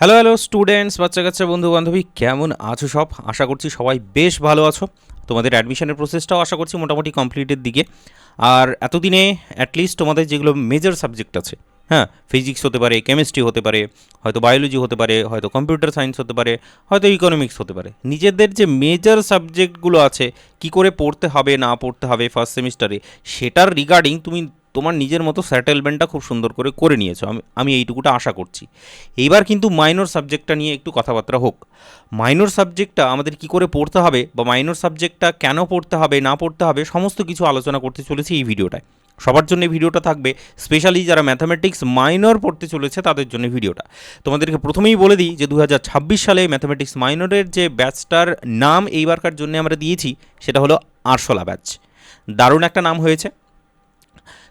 Hello hello students, বাচ্চা কাচ্চা, বন্ধু বান্ধবী, কেমন আছো সব? আশা করছি সবাই বেশ ভালো আছো। তোমাদের অ্যাডমিশনের প্রসেসটাও আশা করছি মোটামুটি কমপ্লিটের দিকে। আর এতদিনে অ্যাটলিস্ট তোমাদের যেগুলো মেজর সাবজেক্ট আছে, হ্যাঁ, ফিজিক্স হতে পারে, কেমিস্ট্রি হতে পারে, হয়তো বায়োলজি হতে পারে, হয়তো কম্পিউটার সায়েন্স হতে পারে, হয়তো ইকোনমিক্স হতে পারে, নিজেদের যে মেজর সাবজেক্টগুলো আছে কি করে পড়তে হবে না পড়তে হবে ফার্স্ট সেমিস্টারে, সেটার রিগার্ডিং তুমি তোমার নিজের মতো সেটেলমেন্টটা খুব সুন্দর করে করে নিয়েছো। আমি এইটুকুটা আশা করছি। এইবার কিন্তু মাইনর সাবজেক্টটা নিয়ে একটু কথাবার্তা হোক। মাইনর সাবজেক্টটা আমাদের কি করে পড়তে হবে বা মাইনর সাবজেক্টটা কেন পড়তে হবে না পড়তে হবে সমস্ত কিছু আলোচনা করতে চলেছি এই ভিডিওটায়। সবার জন্য ভিডিওটা থাকবে, স্পেশালি যারা ম্যাথামেটিক্স মাইনর পড়তে চলেছে তাদের জন্য ভিডিওটা। তোমাদেরকে প্রথমেই বলে দিই যে 2026 সালে ম্যাথামেটিক্স মাইনরের যে ব্যাচটার নাম এইবারকার জন্য আমরা দিয়েছি সেটা হলো আরশোলা ব্যাচ। দারুণ একটা নাম হয়েছে।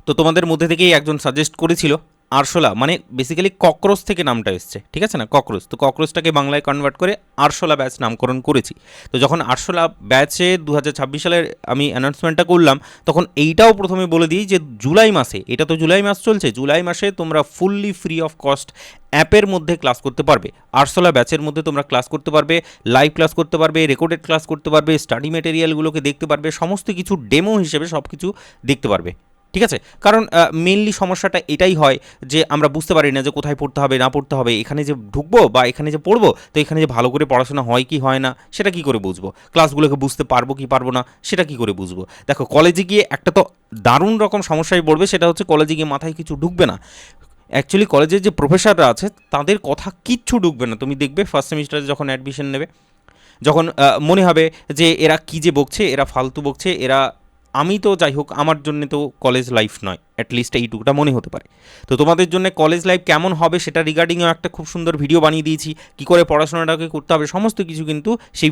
তো তোমাদের মধ্যে থেকেই একজন সাজেস্ট করেছিল আরশোলা, মানে বেসিক্যালি ককরোচ থেকে নামটা এসছে, ঠিক আছে না, ককরোচ। তো ককরোচটাকে বাংলায় কনভার্ট করে আরশোলা ব্যাচ নামকরণ করেছি। তো যখন আরশোলা ব্যাচে 2026 সালের আমি অ্যানাউন্সমেন্টটা করলাম, তখন এইটাও প্রথমে বলে দিই যে জুলাই মাসে, এটা তো জুলাই মাস চলছে, জুলাই মাসে তোমরা ফুললি ফ্রি অফ কস্ট অ্যাপের মধ্যে ক্লাস করতে পারবে। আরশোলা ব্যাচের মধ্যে তোমরা ক্লাস করতে পারবে, লাইভ ক্লাস করতে পারবে, রেকর্ডেড ক্লাস করতে পারবে, স্টাডি মেটেরিয়ালগুলোকে দেখতে পারবে, সমস্ত কিছু ডেমো হিসেবে সব কিছু দেখতে পারবে, ঠিক আছে। কারণ মেনলি সমস্যাটা এটাই হয় যে আমরা বুঝতে পারি না যে কোথায় পড়তে হবে না পড়তে হবে, এখানে যে ঢুকবো বা এখানে যে পড়বো, তো এখানে যে ভালো করে পড়াশোনা হয় কি হয় না সেটা কি করে বুঝবো, ক্লাসগুলোকে বুঝতে পারবো কি পারবো না সেটা কি করে বুঝবো। দেখো, কলেজে গিয়ে একটা তো দারুণ রকম সমস্যায় পড়বে, সেটা হচ্ছে কলেজে গিয়ে মাথায় কিছু ঢুকবে না। অ্যাকচুয়ালি কলেজের যে প্রফেসররা আছে তাদের কথা কিচ্ছু ঢুকবে না। তুমি দেখবে ফার্স্ট সেমিস্টারে যখন অ্যাডমিশন নেবে, যখন মনে হবে যে এরা কী যে বকছে, এরা ফালতু বকছে, এরা, আমি তো যাই হোক আমার জন্য তো কলেজ লাইফ নয়, অ্যাটলিস্ট এইটুকুটা মনে হতে পারে। তো তোমাদের জন্য কলেজ লাইফ কেমন হবে সেটা রিগার্ডিংও একটা খুব সুন্দর ভিডিও বানিয়ে দিয়েছি, কী করে পড়াশোনাটাকে করতে হবে সমস্ত কিছু কিন্তু সেই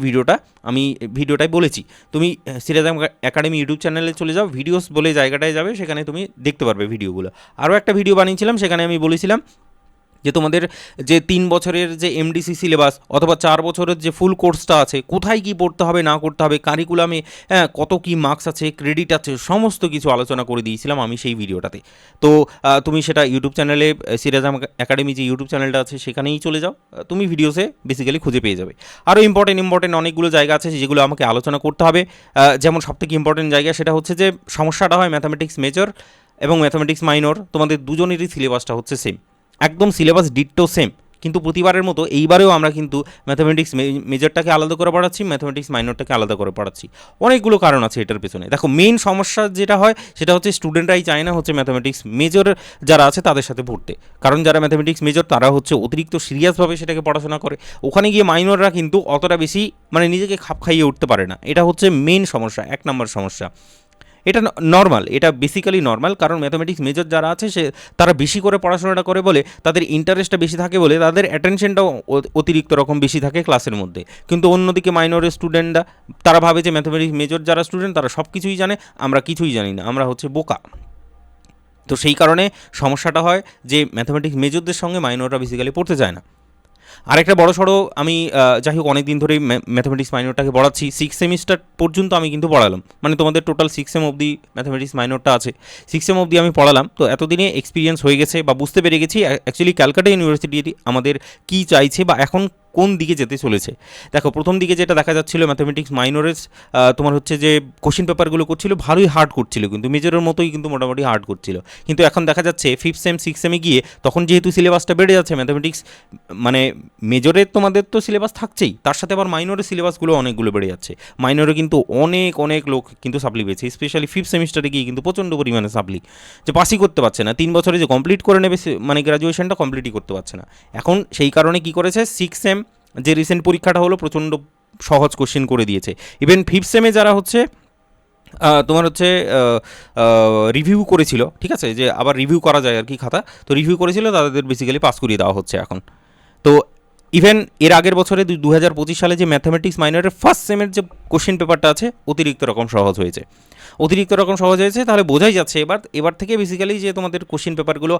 ভিডিওটাই বলেছি। তুমি সিরাজ একাডেমি ইউটিউব চ্যানেলে চলে যাও, ভিডিওস বলে জায়গাটায় যাবে, সেখানে তুমি দেখতে পারবে ভিডিওগুলো। আরও একটা ভিডিও বানিয়েছিলাম, সেখানে আমি বলেছিলাম যে তোমাদের যে 3 বছরের যে এমডিসি সিলেবাস অথবা 4 বছরের যে ফুল কোর্সটা আছে, কোথায় কী পড়তে হবে না করতে হবে, কারিকুলামে কত কী মার্কস আছে, ক্রেডিট আছে, সমস্ত কিছু আলোচনা করে দিয়েছিলাম আমি সেই ভিডিওটাতে। তো তুমি সেটা ইউটিউব চ্যানেলে, সিরাজ একাডেমি যে ইউটিউব চ্যানেলটা আছে সেখানেই চলে যাও, তুমি ভিডিওসে বেসিক্যালি খুঁজে পেয়ে যাবে। আরও ইম্পর্টেন্ট অনেকগুলো জায়গা আছে যেগুলো আমাকে আলোচনা করতে হবে। যেমন সবথেকে ইম্পর্টেন্ট জায়গা সেটা হচ্ছে যে সমস্যাটা হয় ম্যাথামেটিক্স মেজর এবং ম্যাথামেটিক্স মাইনর, তোমাদের দুজনেরই সিলেবাসটা হচ্ছে সেম, একদম সিলেবাস ডিট্টো সেম। কিন্তু প্রতিবারের মতো এইবারেও আমরা কিন্তু ম্যাথামেটিক্স মেজরটাকে আলাদা করে পড়াচ্ছি, ম্যাথামেটিক্স মাইনরটাকে আলাদা করে পড়াচ্ছি। অনেকগুলো কারণ আছে এটার পেছনে। দেখো, মেইন সমস্যা যেটা হয় সেটা হচ্ছে স্টুডেন্টরাই চায় না হচ্ছে ম্যাথামেটিক্স মেজর যারা আছে তাদের সাথে পড়তে। কারণ যারা ম্যাথামেটিক্স মেজর তারা হচ্ছে অতিরিক্ত সিরিয়াসভাবে সেটাকে পড়াশোনা করে, ওখানে গিয়ে মাইনররা কিন্তু অতটা বেশি মানে নিজেকে খাপ খাইয়ে উঠতে পারে না। এটা হচ্ছে মেইন সমস্যা, 1 নম্বর সমস্যা। এটা নর্মাল, এটা বেসিক্যালি নর্মাল, কারণ ম্যাথামেটিক্স মেজর যারা আছে তারা বেশি করে পড়াশোনাটা করে বলে, তাদের ইন্টারেস্টটা বেশি থাকে বলে, তাদের অ্যাটেনশনটাও অতিরিক্ত রকম বেশি থাকে ক্লাসের মধ্যে। কিন্তু অন্যদিকে মাইনরের স্টুডেন্টরা তারা ভাবে যে ম্যাথামেটিক্স মেজর যারা স্টুডেন্ট তারা সব কিছুই জানে, আমরা কিছুই জানি না, আমরা হচ্ছে বোকা। তো সেই কারণে সমস্যাটা হয় যে ম্যাথামেটিক্স মেজরদের সঙ্গে মাইনররা বেসিক্যালি পড়তে চায় না। আরেকটা বড় সড়ো, আমি যাই হোক অনেক দিন ধরেই ম্যাথামেটিক্স মাইনরটাকে পড়াচ্ছি, 6 সেমিস্টার পর্যন্ত আমি কিন্তু পড়ালাম, মানে তোমাদের টোটাল 6 সেম অবধি ম্যাথামেটিক্স মাইনরটা আছে, 6 সেম অবধি আমি পড়ালাম। তো এতদিনে এক্সপিরিয়েন্স হয়ে গেছে বা বুঝতে পেরে গেছি অ্যাকচুয়ালি ক্যালকাটা ইউনিভার্সিটি আমাদের কী চাইছে বা এখন কোন দিকে যেতে চলেছে। দেখো, প্রথম দিকে যেটা দেখা যাচ্ছিলো ম্যাথামেটিক্স মাইনরের তোমার হচ্ছে যে কোশ্চেন পেপারগুলো করছিল ভালোই হার্ড করছিল, কিন্তু মেজরের মতোই কিন্তু মোটামুটি হার্ড করছিল। কিন্তু এখন দেখা যাচ্ছে 5th সেম 6th সেমে গিয়ে তখন যেহেতু সিলেবাসটা বেড়ে যাচ্ছে, ম্যাথামেটিক্স মানে মেজরের তোমাদের তো সিলেবাস থাকছেই, তার সাথে আবার মাইনরের সিলেবাসগুলো অনেকগুলো বেড়ে যাচ্ছে। মাইনরে কিন্তু অনেক লোক কিন্তু সাপ্লি পেয়েছে, স্পেশালি 5th সেমিস্টারে গিয়ে কিন্তু প্রচণ্ড পরিমাণে সাপ্লি, যে পাসই করতে পারছে না, 3 বছরে যে কমপ্লিট করে নেবে মানে গ্র্যাজুয়েশনটা কমপ্লিটই করতে পারছে না। এখন সেই কারণে কি করেছে, 6th সেম যে রিসেন্ট পরীক্ষাটা হলো প্রচণ্ড সহজ কোশ্চেন করে দিয়েছে। ইভেন 5th সেমে যারা হচ্ছে তোমার হচ্ছে রিভিউ করেছিল, ঠিক আছে, যে আবার রিভিউ করা যায় আর কি খাতা, তো রিভিউ করেছিল তাদের বেসিক্যালি পাস করিয়ে দেওয়া হচ্ছে এখন। তো ইভেন এর আগের বছরে 2025 সালে যে ম্যাথামেটিক্স মাইনরের ফার্স্ট সেমের যে কোশ্চেন পেপারটা আছে অতিরিক্ত রকম সহজ হয়েছে, তাহলে বোঝাই যাচ্ছে এবার থেকে বেসিক্যালি যে তোমাদের কোশ্চেন পেপারগুলো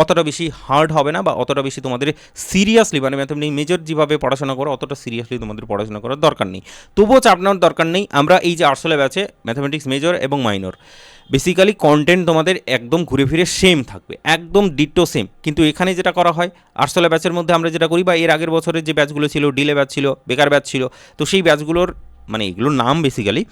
অতটা বেশি হার্ড হবে না বা অতটা বেশি তোমাদের সিরিয়াসলি, মানে ম্যাথামেটিক্স মেজর যেভাবে পড়াশোনা করো অতটা সিরিয়াসলি তোমাদের পড়াশোনা করার দরকার নেই। তবুও চাপ নেওয়ার দরকার নেই। আমরা এই যে আরশোলা ব্যাচে ম্যাথামেটিক্স মেজর এবং মাইনর বেসিক্যালি কন্টেন্ট তোমাদের একদম ঘুরে ফিরে সেম থাকবে, একদম ডিটো সেম। কিন্তু এখানে যেটা করা হয় আরশোলা ব্যাচের মধ্যে আমরা যেটা করি, বা এর আগের বছরের যে ব্যাচগুলো ছিল, ডিলে ব্যাচ ছিল, বেকার ব্যাচ ছিল, তো সেই ব্যাচগুলোর মানে এগুলোর নাম বেসিক্যালি,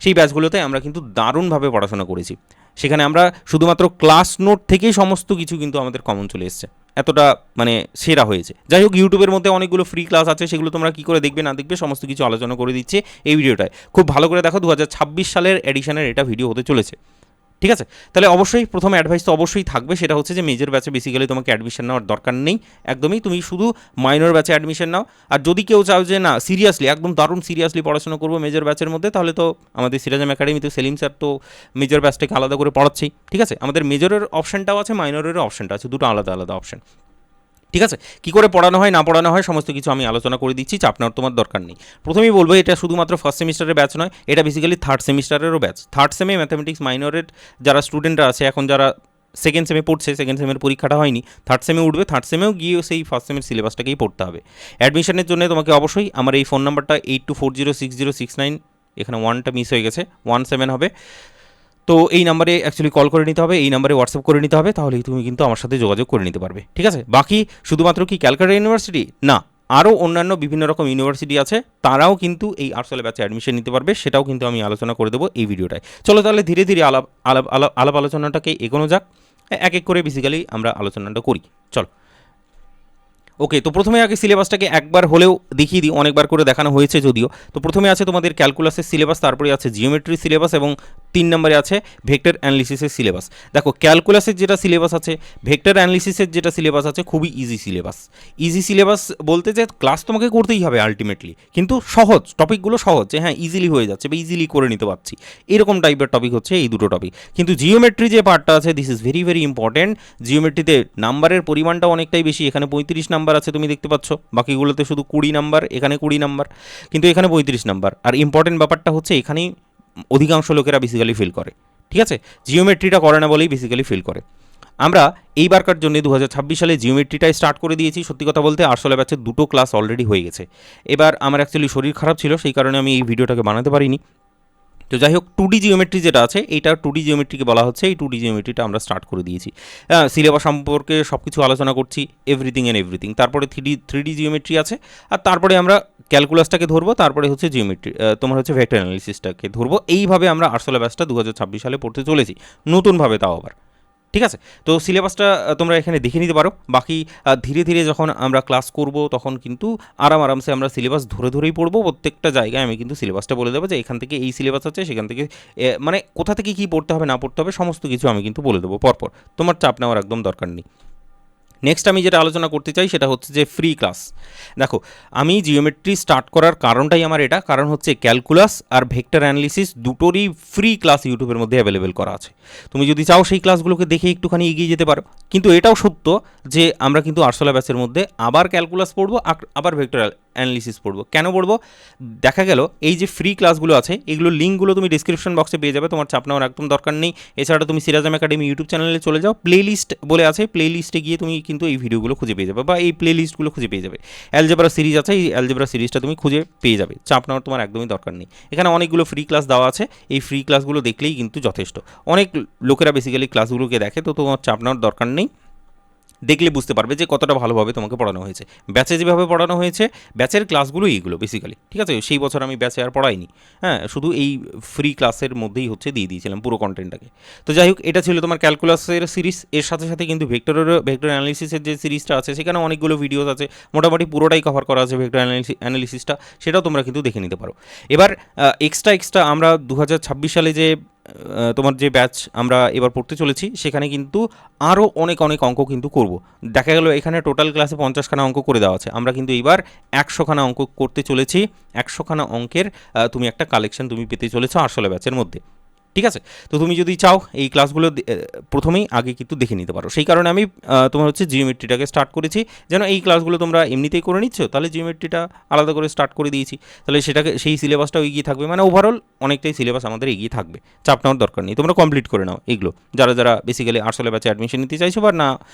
সেই ব্যাচগুলোতে আমরা কিন্তু দারুণভাবে পড়াশোনা করেছি। সেখানে আমরা শুধুমাত্র ক্লাস নোট থেকেই সমস্ত কিছু কিন্তু আমাদের কমন চলে এসছে, এতটা মানে সেরা হয়েছে। যাই হোক, ইউটিউবের মধ্যে অনেকগুলো ফ্রি ক্লাস আছে, সেগুলো তোমরা কী করে দেখবে না দেখবে সমস্ত কিছু আলোচনা করে দিচ্ছে এই ভিডিওটায়। খুব ভালো করে দেখো, 2026 সালের এডিশনের এটা ভিডিও হতে চলেছে, ঠিক আছে? তাহলে অবশ্যই প্রথম অ্যাডভাইস তো অবশ্যই থাকবে, সেটা হচ্ছে যে মেজর ব্যাচে বেসিক্যালি তোমাকে অ্যাডমিশন নেওয়ার দরকার নেই একদমই, তুমি শুধু মাইনর ব্যাচে অ্যাডমিশন নাও। আর যদি কেউ চাও যে না সিরিয়াসলি একদম দারুণ সিরিয়াসলি পড়াশোনা করবো মেজর ব্যাচের মধ্যে, তাহলে তো আমাদের সিরাজাম একাডেমিতে সেলিম স্যার তো মেজর ব্যাচটাকে আলাদা করে পড়াচ্ছেই, ঠিক আছে? আমাদের মেজরের অপশানটাও আছে, মাইনরের অপশানটা আছে, দুটো আলাদা আলাদা অপশান, ঠিক আছে? কী করে পড়ানো হয় না পড়ানো হয় সমস্ত কিছু আমি আলোচনা করে দিচ্ছি, চাপ নেওয়ার তোমার দরকার নেই। প্রথমেই বলবো, এটা শুধুমাত্র ফার্স্ট সেমিস্টারের ব্যাচ নয়, এটা বেসিক্যালি থার্ড সেমিস্টারেরও ব্যাচ। থার্ড সেমে ম্যাথামেটিক্স মাইনরের যারা স্টুডেন্টরা আছে, এখন যারা সেকেন্ড সেমে পড়ছে, সেকেন্ড সেমের পরীক্ষাটা হয়নি, থার্ড সেমে উঠবে, থার্ড সেমেও গিয়ে সেই ফার্স্ট সেমের সিলেবাসটাকেই পড়তে হবে। অ্যাডমিশনের জন্য তোমাকে অবশ্যই আমার এই ফোন নাম্বারটা 82406069, এখানে ওয়ানটা মিস হয়ে গেছে, 17 হবে, তো এই নাম্বারে অ্যাকচুয়ালি কল করে নিতে হবে, এই নাম্বারে হোয়াটসঅ্যাপ করে নিতে হবে, তাহলেই তুমি কিন্তু আমার সাথে যোগাযোগ করে নিতে পারবে, ঠিক আছে? বাকি শুধুমাত্র কি ক্যালকাটা ইউনিভার্সিটি না, আরও অন্যান্য বিভিন্ন রকম ইউনিভার্সিটি আছে, তারাও কিন্তু এই আরশোলা ব্যাচে অ্যাডমিশন নিতে পারবে, সেটাও কিন্তু আমি আলোচনা করে দেবো এই ভিডিওটায়। চলো তাহলে ধীরে ধীরে আলাপ আলোচনাটাকে এগোনো যাক, এক এক করে বেসিক্যালি আমরা আলোচনাটা করি, চলো। ওকে, তো প্রথমে আগে সিলেবাসটাকে একবার হলেও দেখিয়ে দিই, অনেকবার করে দেখানো হয়েছে যদিও। তো প্রথমে আছে তোমাদের ক্যালকুলাসের সিলেবাস, তারপরে আছে জিওমেট্রি সিলেবাস, এবং 3 নম্বরে আছে ভেক্টর অ্যানালিসিসের সিলেবাস। দেখো, ক্যালকুলাসের যেটা সিলেবাস আছে, ভেক্টর অ্যানালিসিসের যেটা সিলেবাস আছে, খুবই ইজি সিলেবাস। ইজি সিলেবাস বলতে যে ক্লাস তোমাকে করতেই হবে আলটিমেটলি, কিন্তু সহজ টপিকগুলো সহজ, যে হ্যাঁ ইজিলি হয়ে যাচ্ছে বা ইজিলি করে নিতে পারছি, এরকম টাইপের টপিক হচ্ছে এই দুটো টপিক। কিন্তু জিওমেট্রি যে পার্টটা আছে, this is very very important. জিওমেট্রিতে নাম্বারের পরিমাণটা অনেকটাই বেশি, এখানে 35 নাম্বার আছে তুমি দেখতে পাচ্ছ, বাকিগুলোতে শুধু 20 নাম্বার, এখানে 20 নাম্বার, কিন্তু এখানে 35 নাম্বার। আর ইম্পর্টেন্ট ব্যাপারটা হচ্ছে এখানেই অধিকাংশ লোকেরা বেসিক্যালি ফেল করে, ঠিক আছে? জিওমেট্রিটা করে না বলেই বেসিক্যালি ফেল করে। আমরা এইবারকার জন্য 2026 সালে জিওমেট্রিটাই স্টার্ট করে দিয়েছি। সত্যি কথা বলতে আরশোলা ব্যাচের দুটো ক্লাস অলরেডি হয়ে গেছে। এবার আমার অ্যাকচুয়ালি শরীর খারাপ ছিল, সেই কারণে আমি এই ভিডিওটাকে বানাতে পারিনি। তো যাই হোক, 2D জিওমেট্রি যেটা আছে, এইটা 2D জিওমেট্রিকে বলা হচ্ছে, এই 2D জিওমেট্রিটা আমরা স্টার্ট করে দিয়েছি। সিলেবাস সম্পর্কে সব কিছু আলোচনা করছি, এভরিথিং অ্যান্ড এভরিথিং। তারপরে 3D জিওমেট্রি আছে, আর তারপরে আমরা ক্যালকুলাসটাকে ধরবো, তারপরে হচ্ছে জিওমেট্রি, তোমার হচ্ছে ভেক্টর অ্যানালিসিসটাকে ধরবো। এইভাবে আমরা আরশোলা ব্যাচটা 2026 সালে পড়তে চলেছি, নতুনভাবে তাও আবার, ঠিক আছে? তো সিলেবাসটা তোমরা এখানে দেখে নিতে পারো। বাকি ধীরে ধীরে যখন আমরা ক্লাস করব, তখন কিন্তু আরামসে আমরা সিলেবাস ধরে ধরেই পড়বো। প্রত্যেকটা জায়গায় আমি কিন্তু সিলেবাসটা বলে দেবো যে এখান থেকে এই সিলেবাস আছে, সেখান থেকে মানে কোথা থেকে কী পড়তে হবে না পড়তে হবে সমস্ত কিছু আমি কিন্তু বলে দেবো পরপর, তোমার চাপ নেওয়ার একদম দরকার নেই। নেক্সট আমি যেটা আলোচনা করতে চাই সেটা হচ্ছে যে ফ্রি ক্লাস। দেখো, আমি জিওমেট্রি স্টার্ট করার কারণটাই আমার এটা, কারণ হচ্ছে ক্যালকুলাস আর ভেক্টর অ্যানালিসিস দুটোরই ফ্রি ক্লাস ইউটিউবের মধ্যে অ্যাভেলেবেল করা আছে। তুমি যদি চাও সেই ক্লাসগুলোকে দেখে একটুখানি এগিয়ে যেতে পারো। কিন্তু এটাও সত্য যে আমরা কিন্তু আরশোলা ব্যাচের মধ্যে আবার ক্যালকুলাস পড়বো, আবার ভেক্টর অ্যানালিসিস পড়বো। কেন পড়বো? দেখা গেল এই যে ফ্রি ক্লাসগুলো আছে, এগুলোর লিঙ্কগুলো তুমি ডিসক্রিপশন বক্সে পেয়ে যাবে, তোমার চাপ নেওয়ার একদম দরকার নেই। এছাড়া তুমি সিরাজাম একাডেমি ইউটিউব চ্যানেলে চলে যাও, প্লেলিস্ট বলে আছে, প্লেলিস্টে গিয়ে তুমি কিন্তু এই ভিডিওগুলো খুঁজে পেয়ে যাবে, বা এই প্লেলিস্টগুলো খুঁজে পেয়ে যাবে। অ্যালজেব্রা সিরিজ আছে, এই অ্যালজেব্রা সিরিজটা তুমি খুঁজে পেয়ে যাবে, চাপ নেওয়ার তোমার একদমই দরকার নেই। এখানে অনেকগুলো ফ্রি ক্লাস দেওয়া আছে, এই ফ্রি ক্লাসগুলো দেখলেই কিন্তু যথেষ্ট। অনেক লোকেরা বেসিক্যালি ক্লাসগুলোকে দেখে, তো তোমার চাপ নেওয়ার দরকার নেই, দেখলে বুঝতে পারবে যে কতটা ভালোভাবে তোমাকে পড়ানো হয়েছে। ব্যাচে যেভাবে পড়ানো হয়েছে, ব্যাচের ক্লাসগুলো এইগুলো বেসিক্যালি, ঠিক আছে? সেই বছর আমি ব্যাচে আর পড়াইনি, হ্যাঁ, শুধু এই ফ্রি ক্লাসের মধ্যেই হচ্ছে দিয়ে দিয়েছিলাম পুরো কন্টেন্টটাকে। তো যাই হোক, এটা ছিল তোমার ক্যালকুলাসের সিরিজ। এর সাথে সাথে কিন্তু ভেক্টর অ্যানালিসিসের যে সিরিজটা আছে, সেখানে অনেকগুলো ভিডিওস আছে, মোটামুটি পুরোটাই কভার করা আছে ভেক্টর অ্যানালিসিসটা, সেটাও তোমরা কিন্তু দেখে নিতে পারো। এবার এক্সট্রা আমরা 2026 সালে যে তোমার যে ব্যাচ আমরা এবার পড়তে চলেছি, সেখানে কিন্তু আরও অনেক অঙ্ক কিন্তু করব। দেখা গেল এখানে টোটাল ক্লাসে 50খানা অঙ্ক করে দেওয়া আছে, আমরা কিন্তু এইবার 100খানা অঙ্ক করতে চলেছি। 100খানা অঙ্কের তুমি একটা কালেকশন তুমি পেতে চলেছো আরশোলা ব্যাচের মধ্যে, ঠিক আছে? তো তুমি যদি চাও এই ক্লাসগুলো প্রথমেই আগে কিন্তু দেখে নিতে পারো। সেই কারণে আমি তোমার হচ্ছে জিওমেট্রিটাকে স্টার্ট করেছি, যেন এই ক্লাসগুলো তোমরা এমনিতেই করে নিচ্ছ, তাহলে জিওমেট্রিটা আলাদা করে স্টার্ট করে দিয়েছি, তাহলে সেটাকে সেই সিলেবাসটাও এগিয়ে থাকবে, মানে ওভারঅল অনেকটাই সিলেবাস আমাদের এগিয়ে থাকবে। চাপ নেওয়ার দরকার নেই, তোমরা কমপ্লিট করে নাও এগুলো, যারা বেসিক্যালি আরশোলা ব্যাচে অ্যাডমিশন নিতে চাইছো, বা না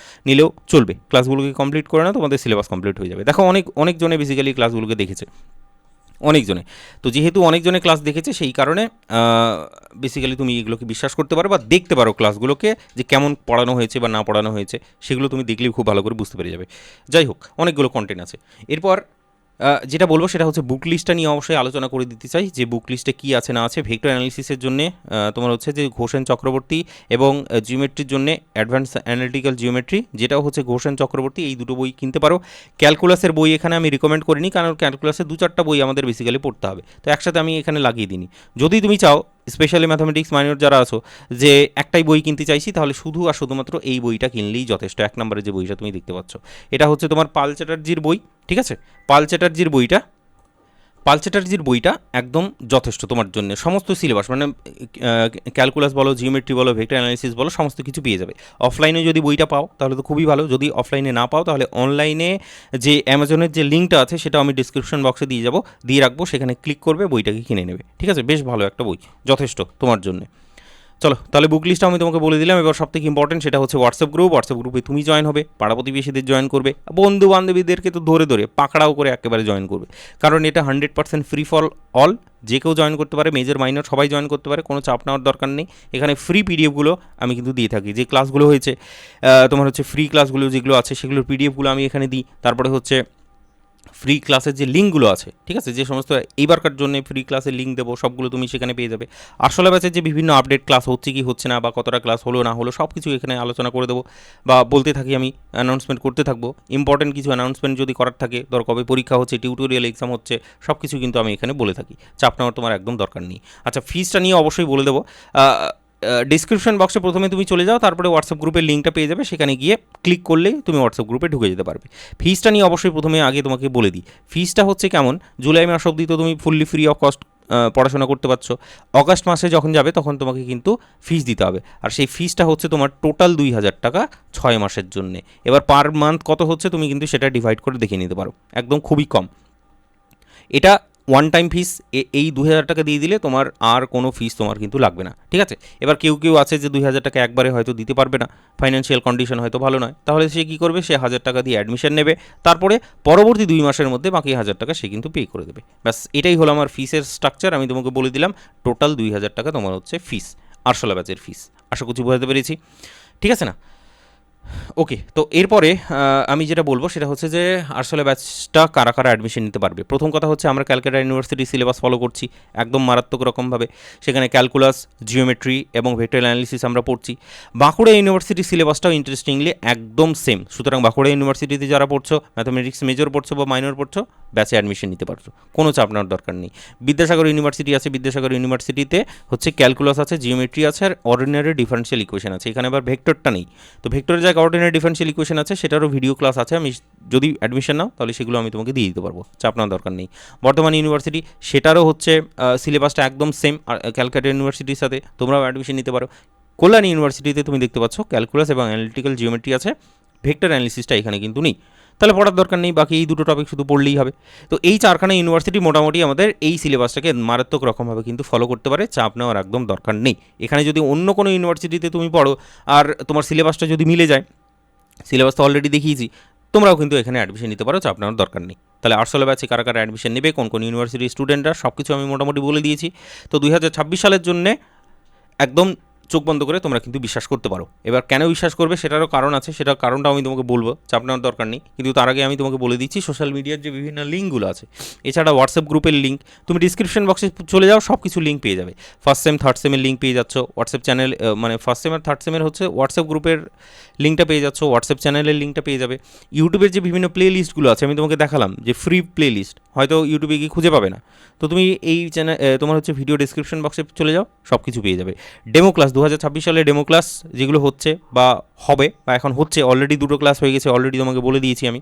নিলেও চলবে, ক্লাসগুলোকে কমপ্লিট করে নাও, তোমাদের সিলেবাস কমপ্লিট হয়ে যাবে। দেখো, অনেকজনে বেসিক্যালি ক্লাসগুলোকে দেখেছে। অনেকজনে। তো যেহেতু অনেকজনে ক্লাস দেখেছে সেই কারণে বেসিক্যালি তুমি এগুলোকে বিশ্বাস করতে পারো বা দেখতে পারো ক্লাসগুলোকে যে কেমন পড়ানো হয়েছে বা না পড়ানো হয়েছে, সেগুলো তুমি দেখলেই খুব ভালো করে বুঝতে পেরে যাবে। যাই হোক, অনেকগুলো কন্টেন্ট আছে। এরপর যেটা বলবো সেটা হচ্ছে বুক লিস্টটা নিয়ে অবশ্যই আলোচনা করে দিতে চাই, যে বুক লিস্টে কী আছে না আছে। ভেক্টর অ্যানালিসিসের জন্য তোমার হচ্ছে যে ঘোষেন চক্রবর্তী এবং জিওমেট্রির জন্য অ্যাডভান্স অ্যানালিটিক্যাল জিওমেট্রি, যেটাও হচ্ছে ঘোষেন চক্রবর্তী, এই দুটো বই কিনতে পারো। ক্যালকুলাসের বই এখানে আমি রিকমেন্ড করিনি, কারণ ক্যালকুলাসের 2-4টা বই আমাদের বেসিক্যালি পড়তে হবে, তো একসাথে আমি এখানে লাগিয়ে দিইনি। যদি তুমি চাও স্পেশালি ম্যাথামেটিক্স মাইনর যারা আছো যে একটাই বই কিনতে চাইছি, তাহলে শুধু আর শুধুমাত্র এই বইটা কিনলেই যথেষ্ট। 1 নম্বরে যে বইটা তুমি দেখতে পাচ্ছ এটা হচ্ছে তোমার পাল চ্যাটার্জির বই, ঠিক আছে? পাল চ্যাটার্জির বইটা একদম যথেষ্ট তোমার জন্য। সমস্ত সিলেবাস মানে ক্যালকুলাস বলো, জিওমেট্রি বলো, ভেক্টর অ্যানালিসিস বলো, সমস্ত কিছু পেয়ে যাবে। অফলাইনে যদি বইটা পাও তাহলে তো খুবই ভালো, যদি অফলাইনে না পাও তাহলে অনলাইনে যে অ্যামাজনের যে লিঙ্কটা আছে সেটা আমি ডিসক্রিপশন বক্সে দিয়ে রাখবো, সেখানে ক্লিক করবে, বইটাকে কিনে নেবে, ঠিক আছে? বেশ ভালো একটা বই, যথেষ্ট তোমার জন্য। চলো তাহলে বুক লিস্টটা আমি তোমাকে বলে দিলাম। এবার সবথেকে ইম্পর্টেন্ট সেটা হচ্ছে হোয়াটসঅ্যাপ গ্রুপে তুমি জয়েন হবে, পাড়া প্রতিবেশীদের জয়েন করবে, বন্ধু বান্ধবীদেরকে তো ধরে ধরে পাকড়াও করে একেবারে জয়েন করবে, কারণ এটা 100% ফ্রি ফর অল। যে কেউ জয়েন করতে পারে, মেজর মাইনর সবাই জয়েন করতে পারে, কোনো চাপ নেওয়ার দরকার নেই। এখানে ফ্রি পিডিএফগুলো আমি কিন্তু দিয়ে থাকি, যে ক্লাসগুলো হয়েছে তোমার হচ্ছে ফ্রি ক্লাসগুলো যেগুলো আছে সেগুলোর পিডিএফগুলো আমি এখানে দিই। তারপরে হচ্ছে ফ্রি ক্লাসের যে লিঙ্কগুলো আছে, ঠিক আছে, যে সমস্ত এইবারকার জন্য ফ্রি ক্লাসের লিঙ্ক দেবো সবগুলো তুমি সেখানে পেয়ে যাবে। আসলে ব্যাচের যে বিভিন্ন আপডেট ক্লাস হচ্ছে কি হচ্ছে না, বা কতটা ক্লাস হলো না হলো, সব কিছু এখানে আলোচনা করে দেবো, বা বলতে থাকি, আমি অ্যানাউন্সমেন্ট করতে থাকবো। ইম্পর্টেন্ট কিছু অ্যানাউন্সমেন্ট যদি করার থাকে, ধর কবে পরীক্ষা হচ্ছে, টিউটোরিয়াল এক্সাম হচ্ছে, সব কিছু কিন্তু আমি এখানে বলে থাকি। চাপ নেওয়ার তোমার একদম দরকার নেই। আচ্ছা, ফিজটা নিয়ে অবশ্যই বলে দেবো। ডিসক্রিপশন বক্সে প্রথমে তুমি চলে যাও, তারপরে হোয়াটসঅ্যাপ গ্রুপের লিঙ্কটা পেয়ে যাবে, সেখানে গিয়ে ক্লিক করলেই তুমি হোয়াটসঅ্যাপ গ্রুপে ঢুকে যেতে পারবে। ফিজটা নিয়ে অবশ্যই প্রথমে আগে তোমাকে বলে দিই, ফিজটা হচ্ছে কেমন। জুলাই মাস অবধি তো তুমি ফুললি ফ্রি অফ কস্ট পড়াশোনা করতে পারছো। অগাস্ট মাসে যখন যাবে তখন তোমাকে কিন্তু ফিজ দিতে হবে, আর সেই ফিজটা হচ্ছে তোমার টোটাল 2,000 টাকা 6 মাসের জন্যে। এবার পার মান্থ কত হচ্ছে তুমি কিন্তু সেটা ডিভাইড করে দেখে নিতে পারো, একদম খুবই কম। এটা ওয়ান টাইম ফিস, এই 2,000 টাকা দিয়ে দিলে তোমার আর কোনো ফিস তোমার কিন্তু লাগবে না, ঠিক আছে? এবার কেউ কেউ আছে যে 2,000 টাকা একবারে হয়তো দিতে পারবে না, ফাইন্যান্সিয়াল কন্ডিশন হয়তো ভালো নয়, তাহলে সে কী করবে, সে 1,000 টাকা দিয়ে অ্যাডমিশন নেবে, তারপরে পরবর্তী 2 মাসের মধ্যে বাকি 1,000 টাকা সে কিন্তু পে করে দেবে। ব্যাস, এটাই হলো আমার ফিসের স্ট্রাকচার। আমি তোমাকে বলে দিলাম টোটাল 2,000 টাকা তোমার হচ্ছে ফিস, আরশোলা ব্যাচের ফিস। আশা করছি বোঝাতে পেরেছি, ঠিক আছে না? ওকে, তো এরপরে আমি যেটা বলবো সেটা হচ্ছে যে আসলে ব্যাচটা কারা কারা অ্যাডমিশন নিতে পারবে। প্রথম কথা হচ্ছে আমরা ক্যালকাটা ইউনিভার্সিটি সিলেবাস ফলো করছি একদম মারাত্মক রকমভাবে। সেখানে ক্যালকুলাস, জিওমেট্রি এবং ভেক্টর অ্যানালিসিস আমরা পড়ছি। বাঁকুড়া ইউনিভার্সিটির সিলেবাসটাও ইন্টারেস্টিংলি একদম সেম। সুতরাং বাঁকুড়া ইউনিভার্সিটিতে যারা পড়ছো, ম্যাথামেটিক্স মেজর পড়ছো বা মাইনর পড়ছো, ব্যাচে অ্যাডমিশন নিতে পারছো, কোনো চাপ নেওয়ার দরকার নেই। বিদ্যাসাগর ইউনিভার্সিটি আছে, বিদ্যাসাগর ইউনিভার্সিটিতে হচ্ছে ক্যালকুলাস আছে, জিওমেট্রি আছে, আর অর্ডিনারি ডিফারেন্সিয়াল ইকুয়েশন আছে। এখানে আবার ভেক্টরটা নেই, তো ভেক্টরের জায়গায় অর্ডিনারি ডিফারেন্সিয়াল ইকুয়েশন আছে, সেটারও ভিডিও ক্লাস আছে। আমি যদি অ্যাডমিশন নাও তাহলে সেগুলো আমি তোমাকে দিয়ে দিতে পারবো, চাপ নেওয়ার দরকার নেই। বর্ধমান ইউনিভার্সিটি, সেটারও হচ্ছে সিলেবাসটা একদম সেম ক্যালকাটা ইউনিভার্সিটির সাথে, তোমরাও অ্যাডমিশন নিতে পারো। কল্যাণ ইউনিভার্সিটিতে তুমি দেখতে পাচ্ছ ক্যালকুলাস এবং অ্যানালিটিক্যাল জিওমেট্রি আছে, ভেক্টর অ্যানালিসিসটা এখানে কিন্তু নেই, তাহলে পড়ার দরকার নেই, বাকি এই দুটো টপিক শুধু পড়লেই হবে। তো এই 4খানা ইউনিভার্সিটি মোটামুটি আমাদের এই সিলেবাসটাকে মারাত্মক রকমভাবে কিন্তু ফলো করতে পারে, চাপ নেওয়ার একদম দরকার নেই। এখানে যদি অন্য কোনো ইউনিভার্সিটিতে তুমি পড়ো আর তোমার সিলেবাসটা যদি মিলে যায়, সিলেবাস তো অলরেডি দেখিয়েছি, তোমরাও কিন্তু এখানে অ্যাডমিশন নিতে পারো, চাপ নেওয়ার দরকার নেই। তাহলে আরশোলা ব্যাচে কারা কারা অ্যাডমিশন নেবে, কোন কোন ইউনিভার্সিটির স্টুডেন্টরা, সব কিছু আমি মোটামুটি বলে দিয়েছি। তো 2026 সালের জন্যে একদম চোখ বন্ধ করে তোমরা কিন্তু বিশ্বাস করতে পারো। এবার কেন বিশ্বাস করবে সেটারও কারণ আছে, সেটার কারণটা আমি তোমাকে বলবো, চাপ নেওয়ার দরকার নেই। কিন্তু তার আগে আমি তোমাকে বলে দিচ্ছি সোশ্যাল মিডিয়ার যে বিভিন্ন লিঙ্কগুলো আছে, এছাড়া হোয়াটসঅ্যাপ গ্রুপের লিঙ্ক, তুমি ডিসক্রিপশন বক্সে চলে যাও, সব কিছু লিঙ্ক পেয়ে যাবে। ফার্স্ট সেম থার্ড সেমের লিঙ্ক পেয়ে যাচ্ছ, হোয়াটসঅ্যাপ চ্যানেল মানে ফার্স্ট সেম আর থার্ড সেমের হচ্ছে হোয়াটসঅ্যাপ গ্রুপের লিঙ্কটা পেয়ে যাচ্ছ, হোয়াটসঅ্যাপ চ্যানেলের লিঙ্কটা পেয়ে যাবে। ইউটিউবের যে বিভিন্ন প্লে লিস্টগুলো আছে আমি তোমাকে দেখালাম, যে ফ্রি প্লে লিস্ট হয়তো ইউটিউবে গিয়ে খুঁজে পাবে না, তো তুমি এই চ্যানেল তোমার হচ্ছে ভিডিও ডিসক্রিপশন বক্সে চলে যাও, সব কিছু পেয়ে যাবে। ডেমো ক্লাস 2026 সালে ডেমো ক্লাস যেগুলো হচ্ছে বা হবে বা এখন হচ্ছে, অলরেডি 2টো ক্লাস হয়ে গেছে, অলরেডি তোমাকে বলে দিয়েছি আমি,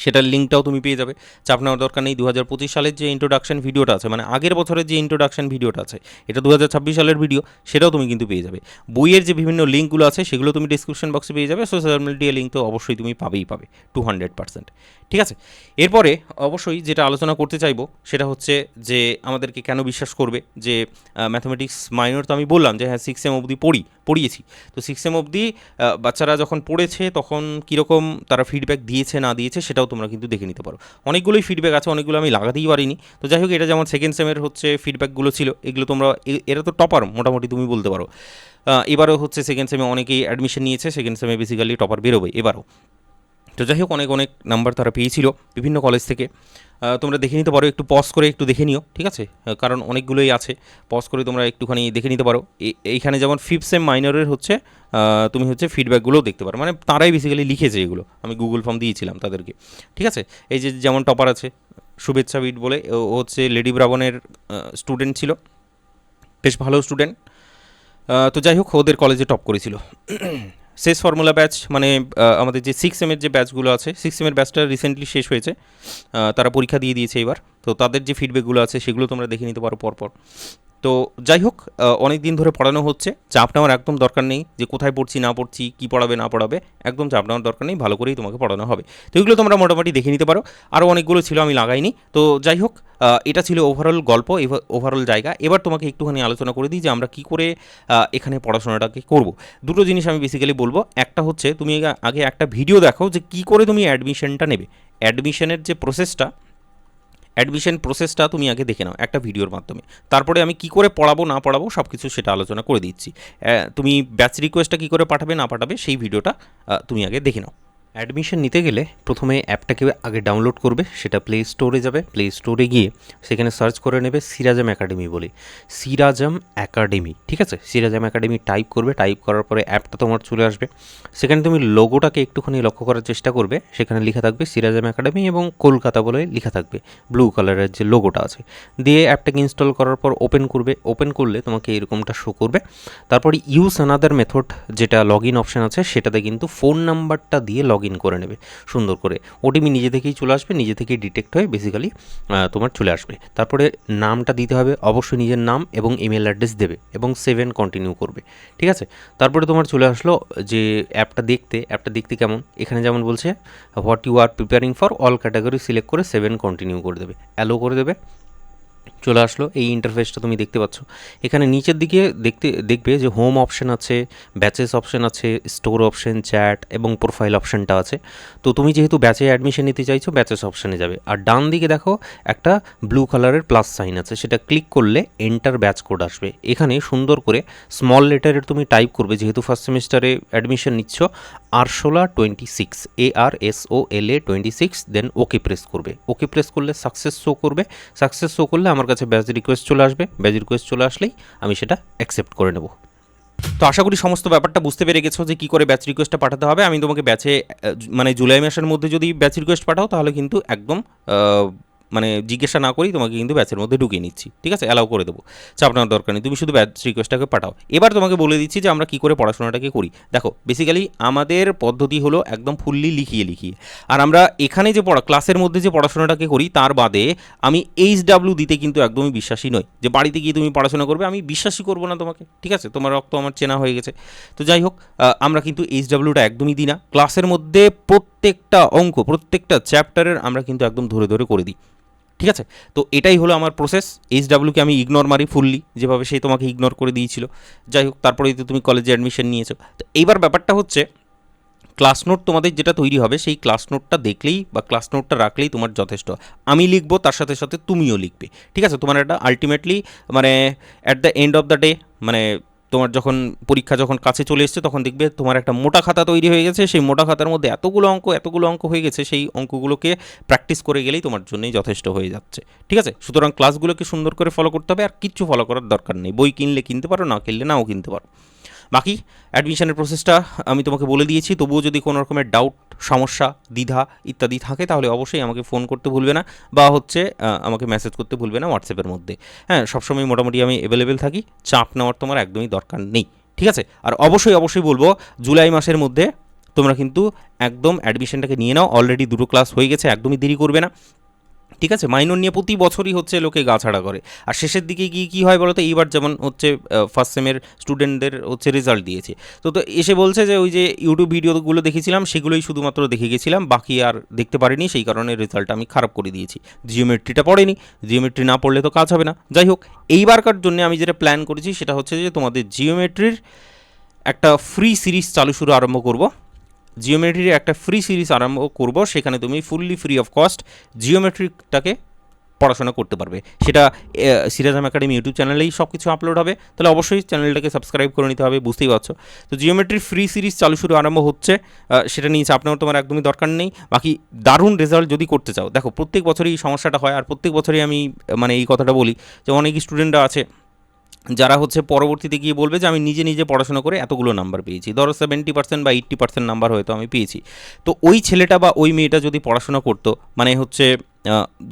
সেটার লিঙ্কটাও তুমি পেয়ে যাবে, চাপ নেওয়ার দরকার নেই। 2025 সালের যে ইন্ট্রোডাকশন ভিডিওটা আছে, মানে আগের বছরের যে ইন্ট্রোডাকশন ভিডিওটা আছে, এটা 2026 সালের ভিডিও, সেটাও তুমি কিন্তু পেয়ে যাবে। বইয়ের যে বিভিন্ন লিঙ্কগুলো আছে সেগুলো তুমি ডিসক্রিপশন বক্সে পেয়ে যাবে, সোশ্যাল মিডিয়া লিঙ্ক তো অবশ্যই তুমি পাবে 200%, ঠিক আছে। এরপরে অবশ্যই যেটা আলোচনা করতে চাইবো সেটা হচ্ছে যে আমাদেরকে কেন বিশ্বাস করবে, যে ম্যাথামেটিক্স মাইনর তো আমি বললাম যে হ্যাঁ 6M অবধি পড়িয়েছি, তো 6M অবধি বাচ্চারা যখন পড়েছে তখন কীরকম তারা ফিডব্যাক দিয়েছে না দিয়েছে সেটাও সেটাও তোমরা কিন্তু দেখে নিতে পারো। অনেকগুলোই ফিডব্যাক আছে, অনেকগুলো আমি লাগাতেই পারিনি। তো যাই হোক, এটা যেমন সেকেন্ড সেমের হচ্ছে ফিডব্যাকগুলো ছিল, এগুলো তোমরা এরা তো টপার মোটামুটি তুমি বলতে পারো। এবারও হচ্ছে সেকেন্ড সেমে অনেকেই অ্যাডমিশন নিয়েছে, সেকেন্ড সেমে বেসিক্যালি টপার বেরোবে এবারও। তো যাই হোক, অনেক অনেক নাম্বার তারা পেয়েছিল বিভিন্ন কলেজ থেকে। তোমরা দেখে নিতে পারো, একটু পজ করে একটু দেখে নিও, ঠিক আছে? কারণ অনেকগুলোই আছে, পজ করে তোমরা একটুখানি দেখে নিতে পারো। এইখানে যেমন ফিফথ সেম মাইনরের হচ্ছে তুমি হচ্ছে ফিডব্যাকগুলোও দেখতে পারো, মানে তারাই বেসিক্যালি লিখেছে এগুলো, আমি গুগল ফর্ম দিয়েছিলাম তাদেরকে, ঠিক আছে? এই যে যেমন টপার আছে শুভেচ্ছা বিট বলে, ও হচ্ছে লেডি ব্রাবনের স্টুডেন্ট ছিল, বেশ ভালো স্টুডেন্ট। তো যাই হোক, ওদের কলেজে টপ করেছিল। শেষ ফর্মুলা ব্যাচ, মানে আমাদের যে সিক্স এমের যে ব্যাচগুলো আছে, সিক্স এমের ব্যাচটা রিসেন্টলি শেষ হয়েছে, তারা পরীক্ষা দিয়ে দিয়েছে এবার। তো তাদের যে ফিডব্যাকগুলো আছে সেগুলো তোমরা দেখে নিতে পারো পরপর। তো যাই হোক, অনেক দিন ধরে পড়ানো হচ্ছে, চাপ নেওয়ার একদম দরকার নেই যে কোথায় পড়ছি না পড়ছি, কী পড়াবে না পড়াবে, একদম চাপ নেওয়ার দরকার নেই, ভালো করেই তোমাকে পড়ানো হবে। তো এগুলো তোমরা মোটামুটি দেখে নিতে পারো। আরও অনেকগুলো ছিল, আমি লাগাইনি। তো যাই হোক, এটা ছিল ওভারঅল গল্প, ওভারঅল জায়গা। এবার তোমাকে একটুখানি আলোচনা করে দিই যে আমরা কী করে এখানে পড়াশোনাটাকে করব। দুটো জিনিস আমি বেসিক্যালি বলবো। একটা হচ্ছে, তুমি আগে একটা ভিডিও দেখো যে কী করে তুমি অ্যাডমিশনটা নেবে, অ্যাডমিশনের যে প্রসেসটা তুমি আগে দেখে নাও একটা ভিডিওর মাধ্যমে। তারপরে আমি কি করে পড়াবো না পড়াবো সব কিছু সেটা আলোচনা করে দিচ্ছি। তুমি ব্যাচ রিকোয়েস্টটা কী করে পাঠাবে না পাঠাবে সেই ভিডিওটা তুমি আগে দেখে নাও। অ্যাডমিশন নিতে গেলে প্রথমে অ্যাপটাকে আগে ডাউনলোড করবে, সেটা প্লে স্টোরে যাবে, প্লে স্টোরে গিয়ে সেখানে সার্চ করে নেবে সিরাজাম একাডেমি বলে, সিরাজাম একাডেমি, ঠিক আছে? সিরাজাম একাডেমি টাইপ করবে, টাইপ করার পরে অ্যাপটা তোমার চলে আসবে। সেখানে তুমি লোগোটাকে একটুখানি লক্ষ্য করার চেষ্টা করবে, সেখানে লেখা থাকবে সিরাজাম একাডেমি এবং কলকাতা বলে লেখা থাকবে, ব্লু কালারের যে লোগোটা আছে। দিয়ে অ্যাপটাকে ইনস্টল করার পর ওপেন করবে, ওপেন করলে তোমাকে এরকমটা শো করবে। তারপরে ইউজ অ্যানাদার মেথড যেটা লগ ইন অপশান আছে, সেটাতে কিন্তু ফোন নাম্বারটা দিয়ে লগ ইন করে নেবে সুন্দর করে। ওটিপি নিজে থেকেই চলে আসবে, নিজে থেকেই ডিটেক্ট হয়ে বেসিক্যালি তোমার চলে আসবে। তারপরে নামটা দিতে হবে, অবশ্যই নিজের নাম এবং ইমেল অ্যাড্রেস দেবে এবং 7 কন্টিনিউ করবে, ঠিক আছে? তারপরে তোমার চলে আসলো যে অ্যাপটা দেখতে কেমন। এখানে যেমন বলছে what you are preparing for, all category select করে 7 কন্টিনিউ করে দেবে, অ্যালো করে দেবে। চলে আসলো এই ইন্টারফেসটা তুমি দেখতে পাচ্ছ। এখানে নিচের দিকে দেখবে যে হোম অপশান আছে, ব্যাচেস অপশান আছে, স্টোর অপশান, চ্যাট এবং প্রোফাইল অপশানটা আছে। তো তুমি যেহেতু ব্যাচে অ্যাডমিশন নিতে চাইছো, ব্যাচেস অপশানে যাবে। আর ডান দিকে দেখো একটা ব্লু কালারের প্লাস সাইন আছে, সেটা ক্লিক করলে এন্টার ব্যাচ কোড আসবে। এখানে সুন্দর করে স্মল লেটারের তুমি টাইপ করবে, যেহেতু ফার্স্ট সেমিস্টারে অ্যাডমিশন নিচ্ছ, আরশোলা 26, ARSOLA 26, দেন ওকে প্রেস করবে। ওকে প্রেস করলে সাকসেস শো করবে। সাকসেস শো করলে আমার কাছে ব্যাচ রিকোয়েস্ট চলে আসবে। ব্যাচ রিকোয়েস্ট চলে আসলেই আমি সেটা অ্যাকসেপ্ট করে নেব। তো আশা করি সমস্ত ব্যাপারটা বুঝতে পেরে গেছো যে কী করে ব্যাচ রিকোয়েস্টটা পাঠাতে হবে। আমি তোমাকে ব্যাচে মানে জুলাই মাসের মধ্যে যদি ব্যাচ রিকোয়েস্ট পাঠাও তাহলে কিন্তু একদম মানে জিজ্ঞাসা না করেই তোমাকে কিন্তু ব্যাচের মধ্যে ঢুকিয়ে নিচ্ছি, ঠিক আছে? অ্যালাউ করে দেবো, চাপ নেওয়ার দরকার নেই, তুমি শুধু ব্যাচ রিকোয়েস্টটাকে পাঠাও। এবার তোমাকে বলে দিচ্ছি যে আমরা কী করে পড়াশোনাটাকে করি। দেখো, বেসিক্যালি আমাদের পদ্ধতি হলো একদম ফুললি লিখিয়ে। আর আমরা এখানে যে ক্লাসের মধ্যে যে পড়াশোনাটাকে করি তার বাদে আমি HW দিতে কিন্তু একদমই বিশ্বাসী নই, যে বাড়িতে গিয়ে তুমি পড়াশোনা করবে, আমি বিশ্বাসই করবো না তোমাকে, ঠিক আছে? তোমার রক্ত আমার চেনা হয়ে গেছে। তো যাই হোক, আমরা কিন্তু HWটা একদমই দিই না। ক্লাসের মধ্যে প্রত্যেকটা অঙ্ক, প্রত্যেকটা চ্যাপ্টারের আমরা কিন্তু একদম ধরে করে দিই, ঠিক আছে? তো এটাই হলো আমার প্রসেস। HWকে আমি ইগনোর মারি ফুললি, যেভাবে সে তোমাকে ইগনোর করে দিয়েছিল। যাই হোক, তারপরেই তো তুমি কলেজে অ্যাডমিশন নিয়েছো। তো এইবার ব্যাপারটা হচ্ছে, ক্লাস নোট তোমাদের যেটা তৈরি হবে সেই ক্লাস নোটটা দেখলেই বা ক্লাস নোটটা রাখলেই তোমার যথেষ্ট। আমি লিখবো, তার সাথে সাথে তুমিও লিখবে, ঠিক আছে? তোমার একটা আলটিমেটলি মানে at the end of the day, মানে তোমার যখন পরীক্ষা যখন কাছে চলে এসছে তখন দেখবে তোমার একটা মোটা খাতা তৈরি হয়ে গেছে। সেই মোটা খাতার মধ্যে এতগুলো অঙ্ক হয়ে গেছে, সেই অঙ্কগুলোকে প্র্যাকটিস করে গেলেই তোমার জন্যই যথেষ্ট হয়ে যাচ্ছে, ঠিক আছে? সুতরাং ক্লাসগুলোকে সুন্দর করে ফলো করতে হবে, আর কিচ্ছু ফলো করার দরকার নেই। বই কিনলে কিনতে পারো, না কিনলে নাও কিনতে পারো। বাকি অ্যাডমিশনের প্রসেসটা আমি তোমাকে বলে দিয়েছি। তবুও যদি কোনো রকমের ডাউট, সমস্যা, দ্বিধা ইত্যাদি থাকে তাহলে অবশ্যই আমাকে ফোন করতে ভুলবে না, বা হচ্ছে আমাকে মেসেজ করতে ভুলবে না হোয়াটসঅ্যাপের মধ্যে। হ্যাঁ, সবসময় মোটামুটি আমি অ্যাভেলেবেল থাকি, চাপ নেওয়ার তোমার একদমই দরকার নেই, ঠিক আছে? আর অবশ্যই বলবো, জুলাই মাসের মধ্যে তোমরা কিন্তু একদম অ্যাডমিশনটাকে নিয়ে নাও। অলরেডি 2টো ক্লাস হয়ে গেছে, একদমই দেরি করবে না, ঠিক আছে? মাইনর নিয়ে প্রতি বছরই হচ্ছে লোকে গা ছাড়া করে, আর শেষের দিকে গিয়ে কী হয় বলো তো? এইবার যেমন হচ্ছে ফার্স্ট সেমের স্টুডেন্টদের হচ্ছে রেজাল্ট দিয়েছে, তো এসে বলছে যে ওই যে ইউটিউব ভিডিওগুলো দেখেছিলাম সেগুলোই শুধুমাত্র দেখে গেছিলাম, বাকি আর দেখতে পারিনি, সেই কারণে রেজাল্টটা আমি খারাপ করে দিয়েছি। জিওমেট্রিটা পড়েনি, জিওমেট্রি না পড়লে তো কাজ হবে না। যাই হোক, এইবারকার জন্য আমি যেটা প্ল্যান করেছি সেটা হচ্ছে যে তোমাদের জিওমেট্রির একটা ফ্রি সিরিজ শুরু আরম্ভ করব। জিওমেট্রির একটা ফ্রি সিরিজ আরম্ভ করব, সেখানে তুমি ফুললি ফ্রি অফ কস্ট জিওমেট্রিকটাকে পড়াশোনা করতে পারবে। সেটা সিরাজাম একাডেমি ইউটিউব চ্যানেলেই সব কিছু আপলোড হবে, তাহলে অবশ্যই চ্যানেলটাকে সাবস্ক্রাইব করে নিতে হবে, বুঝতেই পারছো। তো জিওমেট্রির ফ্রি সিরিজ শুরু আরম্ভ হচ্ছে, সেটা নিয়ে চাপ নেওয়ার তোমার একদমই দরকার নেই। বাকি দারুণ রেজাল্ট যদি করতে চাও, দেখো প্রত্যেক বছরই এই সমস্যাটা হয়, আর প্রত্যেক বছরই আমি মানে এই কথাটা বলি যে অনেক স্টুডেন্টরা আছে যারা হচ্ছে পরবর্তীতে গিয়ে বলবে যে আমি নিজে নিজে পড়াশোনা করে এতগুলো নাম্বার পেয়েছি, ধরো 70% বা 80% নাম্বার হয়তো আমি পেয়েছি। তো ওই ছেলেটা বা ওই মেয়েটা যদি পড়াশোনা করতো, মানে হচ্ছে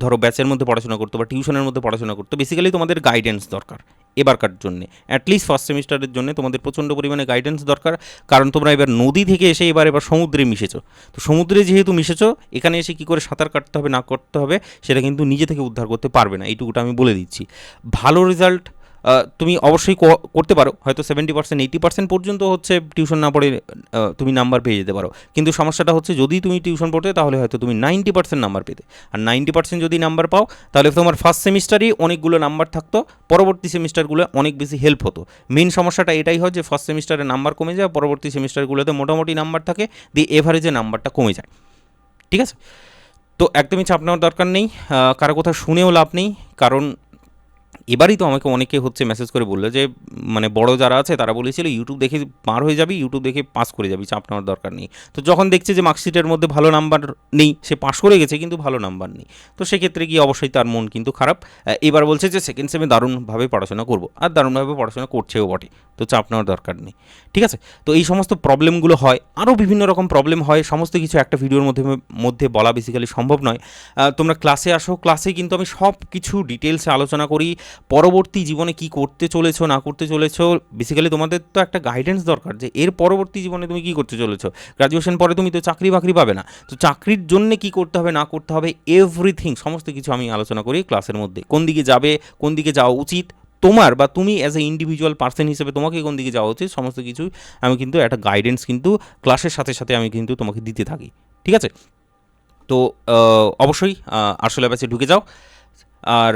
ধরো ব্যাচের মধ্যে পড়াশোনা করতো বা টিউশনের মধ্যে পড়াশোনা করতো, বেসিক্যালি তোমাদের গাইডেন্স দরকার এবারকার জন্যে, অ্যাটলিস্ট ফার্স্ট সেমিস্টারের জন্য তোমাদের প্রচণ্ড পরিমাণে গাইডেন্স দরকার। কারণ তোমরা এবার নদী থেকে এসে এবার সমুদ্রে মিশেছো, তো সমুদ্রে যেহেতু মিশেছো, এখানে এসে কী করে সাঁতার কাটতে হবে না করতে হবে সেটা কিন্তু নিজে থেকে উদ্ধার করতে পারবে না, এইটুকুটা আমি বলে দিচ্ছি। ভালো রেজাল্ট তুমি অবশ্যই করতে পারো, হয়তো 70% 80% পর্যন্ত হচ্ছে টিউশন না পড়ে তুমি নাম্বার পেয়ে যেতে পারো। কিন্তু সমস্যাটা হচ্ছে যদি তুমি টিউশন পড়তে তাহলে হয়তো তুমি 90% নাম্বার পেতে, আর 90% যদি নাম্বার পাও তাহলে তোমার ফার্স্ট সেমিস্টারেই অনেকগুলো নাম্বার থাকতো, পরবর্তী সেমিস্টারগুলো অনেক বেশি হেল্প হতো। মেন সমস্যাটা এটাই হয় যে ফার্স্ট সেমিস্টারে নাম্বার কমে যায়, পরবর্তী সেমিস্টারগুলোতে মোটামুটি নাম্বার থাকে, দিয়ে এভারেজে নাম্বারটা কমে যায়। ঠিক আছে, তো একদমই চাপ নেওয়ার দরকার নেই, কারো কথা শুনেও লাভ নেই। কারণ এবারই তো আমাকে অনেকে হচ্ছে মেসেজ করে বললো যে মানে বড় যারা আছে তারা বলেছিল ইউটিউব দেখে পার হয়ে যাবি, ইউটিউব দেখে পাস করে যাবি, চাপ নেওয়ার দরকার নেই। তো যখন দেখছে যে মার্কশিটের মধ্যে ভালো নাম্বার নেই, সে পাস করে গেছে কিন্তু ভালো নাম্বার নেই, তো সেক্ষেত্রে গিয়ে অবশ্যই তার মন কিন্তু খারাপ। এবার বলছে যে সেকেন্ড সেমে দারুণভাবে পড়াশোনা করবো, আর দারুণভাবে পড়াশোনা করছেও বটে, তো চাপ নেওয়ার দরকার নেই। ঠিক আছে, তো এই সমস্ত প্রবলেমগুলো হয়, আরও বিভিন্ন রকম প্রবলেম হয়, সমস্ত কিছু একটা ভিডিওর মধ্যে বলা বেসিক্যালি সম্ভব নয়। তোমরা ক্লাসে আসো, ক্লাসে কিন্তু আমি সব কিছু ডিটেলসে আলোচনা করি। পরবর্তী জীবনে কি করতে চলেছো না করতে চলেছো, বেসিক্যালি তোমাদের তো একটা গাইডেন্স দরকার যে এর পরবর্তী জীবনে তুমি কী করতে চলেছো। গ্র্যাজুয়েশন পরে তুমি তো চাকরি বাকরি পাবে না, তো চাকরির জন্য কী করতে হবে না করতে হবে এভরিথিং সমস্ত কিছু আমি আলোচনা করি ক্লাসের মধ্যে। কোন দিকে যাবে, কোন দিকে যাওয়া উচিত তোমার, বা তুমি অ্যাজ এ ইন্ডিভিজুয়াল পার্সন হিসেবে তোমাকে কোন দিকে যাওয়া উচিত, সমস্ত কিছু আমি কিন্তু একটা গাইডেন্স কিন্তু ক্লাসের সাথে সাথে আমি কিন্তু তোমাকে দিতে থাকি। ঠিক আছে, তো অবশ্যই আসলে ব্যাচে ঢুকে যাও, আর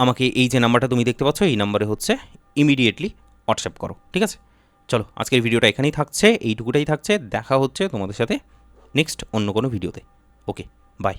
আমাকে এই যে নাম্বারটা তুমি দেখতে পাচ্ছ এই নাম্বারে হচ্ছে ইমিডিয়েটলি হোয়াটসঅ্যাপ করো। ঠিক আছে, চলো আজকের ভিডিওটা এখানেই থাকছে, এইটুকুটাই থাকছে, দেখা হচ্ছে তোমাদের সাথে নেক্সট অন্য কোনো ভিডিওতে। ওকে, বাই।